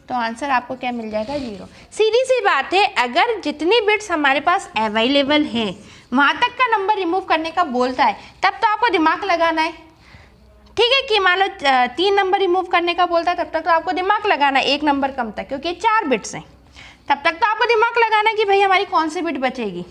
तो आंसर आपको क्या मिल जाएगा, 0। सीधी सी बात है, अगर जितनी बिट्स हमारे पास अवेलेबल हैं वहाँ तक का नंबर रिमूव करने का बोलता है, तब तो आपको दिमाग लगाना है। ठीक है, कि मान लो 3 नंबर रिमूव करने का बोलता है, तब तक तो आपको दिमाग लगाना है 1 नंबर कम तक, क्योंकि 4 बिट्स हैं। तब तक तो आपको दिमाग लगाना है कि भाई हमारी कौन सी बिट बचेगी।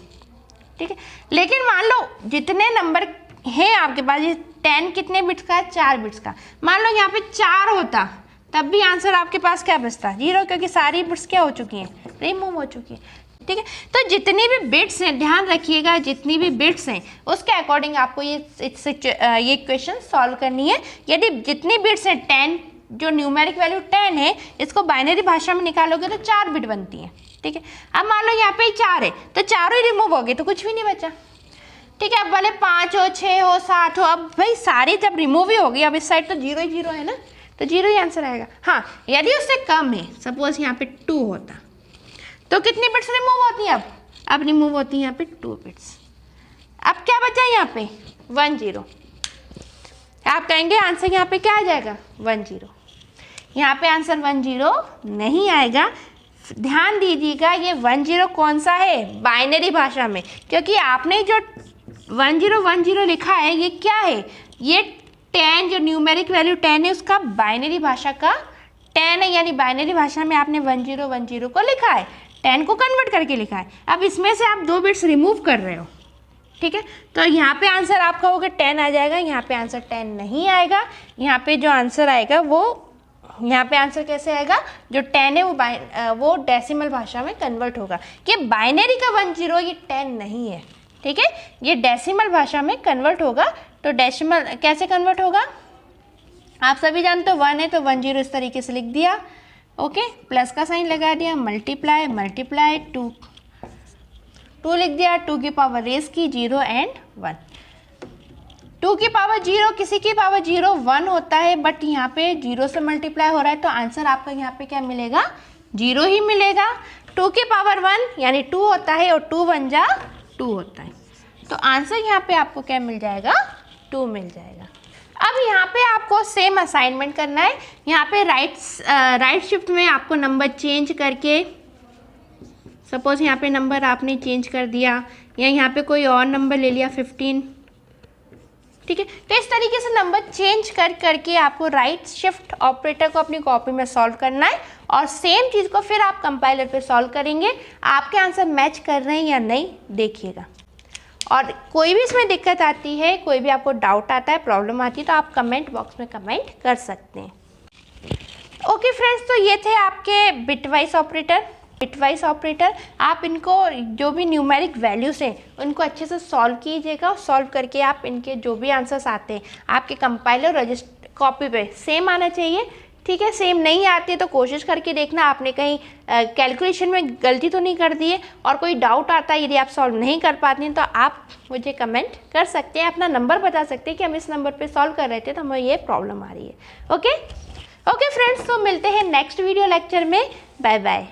ठीक है, लेकिन मान लो जितने नंबर हैं आपके पास, ये 10 कितने बिट्स का है, 4 बिट्स का, मान लो यहाँ पे 4 होता, तब भी आंसर आपके पास क्या बचता, 0, क्योंकि सारी बिट्स क्या हो चुकी हैं, रिमूव हो चुकी है। ठीक है, तो जितनी भी बिट्स हैं, ध्यान रखिएगा, जितनी भी बिट्स हैं उसके अकॉर्डिंग आपको ये क्वेश्चन सॉल्व करनी है। यदि जितनी बिट्स हैं 10, जो न्यूमेरिक वैल्यू 10 है, इसको बाइनरी भाषा में निकालोगे तो 4 बिट बनती है। ठीक है, अब मान लो यहाँ पे 4 है तो 4 ही रिमूव हो गए तो कुछ भी नहीं बचा। ठीक है, अब भले 5 हो, 6 हो, 7 हो, अब भाई सारी जब रिमूव ही हो गई, अब इस साइड तो 0 ही 0 है ना, तो 0 ही आंसर आएगा। हाँ, यदि उससे कम है, सपोज यहाँ पे 2 होता, तो कितनी बिट्स रिमूव होती हैं? अब रिमूव होती हैं यहाँ पे 2 बिट्स। अब क्या बचा यहाँ पे, 1 0। आप कहेंगे आंसर यहाँ पे क्या आ जाएगा, 1 0। यहाँ पे आंसर 1 0 नहीं आएगा। ध्यान दीजिएगा, ये 1 0 कौन सा है, बाइनरी भाषा में, क्योंकि आपने जो 1 0 1 0 लिखा है, ये क्या है, ये 10, जो न्यूमेरिक वैल्यू 10 है उसका बाइनरी भाषा का 10 है, यानी बाइनरी भाषा में आपने 1 0 1 0 को लिखा है, 10 को कन्वर्ट करके लिखा है। अब इसमें से आप 2 बिट्स रिमूव कर रहे हो। ठीक है, तो यहाँ पे आंसर आपका होगा 10 आ जाएगा, यहाँ पे आंसर 10 नहीं आएगा। यहाँ पे जो आंसर आएगा वो, यहाँ पे आंसर कैसे आएगा, जो 10 है वो डेसिमल भाषा में कन्वर्ट होगा। कि बाइनरी का 1 0 ये 10 नहीं है। ठीक है, ये डेसिमल भाषा में कन्वर्ट होगा। तो डेसिमल कैसे कन्वर्ट होगा, आप सभी जानते हो, 1 है तो 1 0 इस तरीके से लिख दिया। ओके, प्लस का साइन लगा दिया, मल्टीप्लाई 2 लिख दिया, 2 की पावर रेस की 0 एंड 1। 2 की पावर 0, किसी की पावर 0 1 होता है, बट यहाँ पे 0 से मल्टीप्लाई हो रहा है, तो आंसर आपका यहाँ पे क्या मिलेगा, 0 ही मिलेगा। 2 की पावर 1 यानी 2 होता है, और 2 1 जा 2 होता है, तो आंसर यहाँ पे आपको क्या मिल जाएगा, 2 मिल जाएगा। अब यहाँ पे आपको सेम असाइनमेंट करना है। यहाँ पे राइट शिफ्ट में आपको नंबर चेंज करके, सपोज यहाँ पे नंबर आपने चेंज कर दिया, या यहाँ पे कोई और नंबर ले लिया 15। ठीक है, तो इस तरीके से नंबर चेंज करके आपको राइट शिफ्ट ऑपरेटर को अपनी कॉपी में सॉल्व करना है, और सेम चीज़ को फिर आप कंपाइलर पे सॉल्व करेंगे। आपके आंसर मैच कर रहे हैं या नहीं देखिएगा। और कोई भी इसमें दिक्कत आती है, कोई भी आपको डाउट आता है, प्रॉब्लम आती है, तो आप कमेंट बॉक्स में कमेंट कर सकते हैं। ओके फ्रेंड्स, तो ये थे आपके बिटवाइज ऑपरेटर। आप इनको जो भी न्यूमेरिक वैल्यूज़ हैं उनको अच्छे से सॉल्व कीजिएगा। सॉल्व करके आप इनके जो भी आंसर्स आते हैं आपके कंपाइलर रजिस्टर कॉपी पे सेम आना चाहिए, ठीक है। सेम नहीं आती तो कोशिश करके देखना आपने कहीं कैलकुलेशन में गलती तो नहीं कर दी है। और कोई डाउट आता है, यदि आप सॉल्व नहीं कर पाती हैं तो आप मुझे कमेंट कर सकते हैं, अपना नंबर बता सकते हैं कि हम इस नंबर पे सॉल्व कर रहे थे तो हमें ये प्रॉब्लम आ रही है। ओके फ्रेंड्स, तो मिलते हैं नेक्स्ट वीडियो लेक्चर में। Bye bye.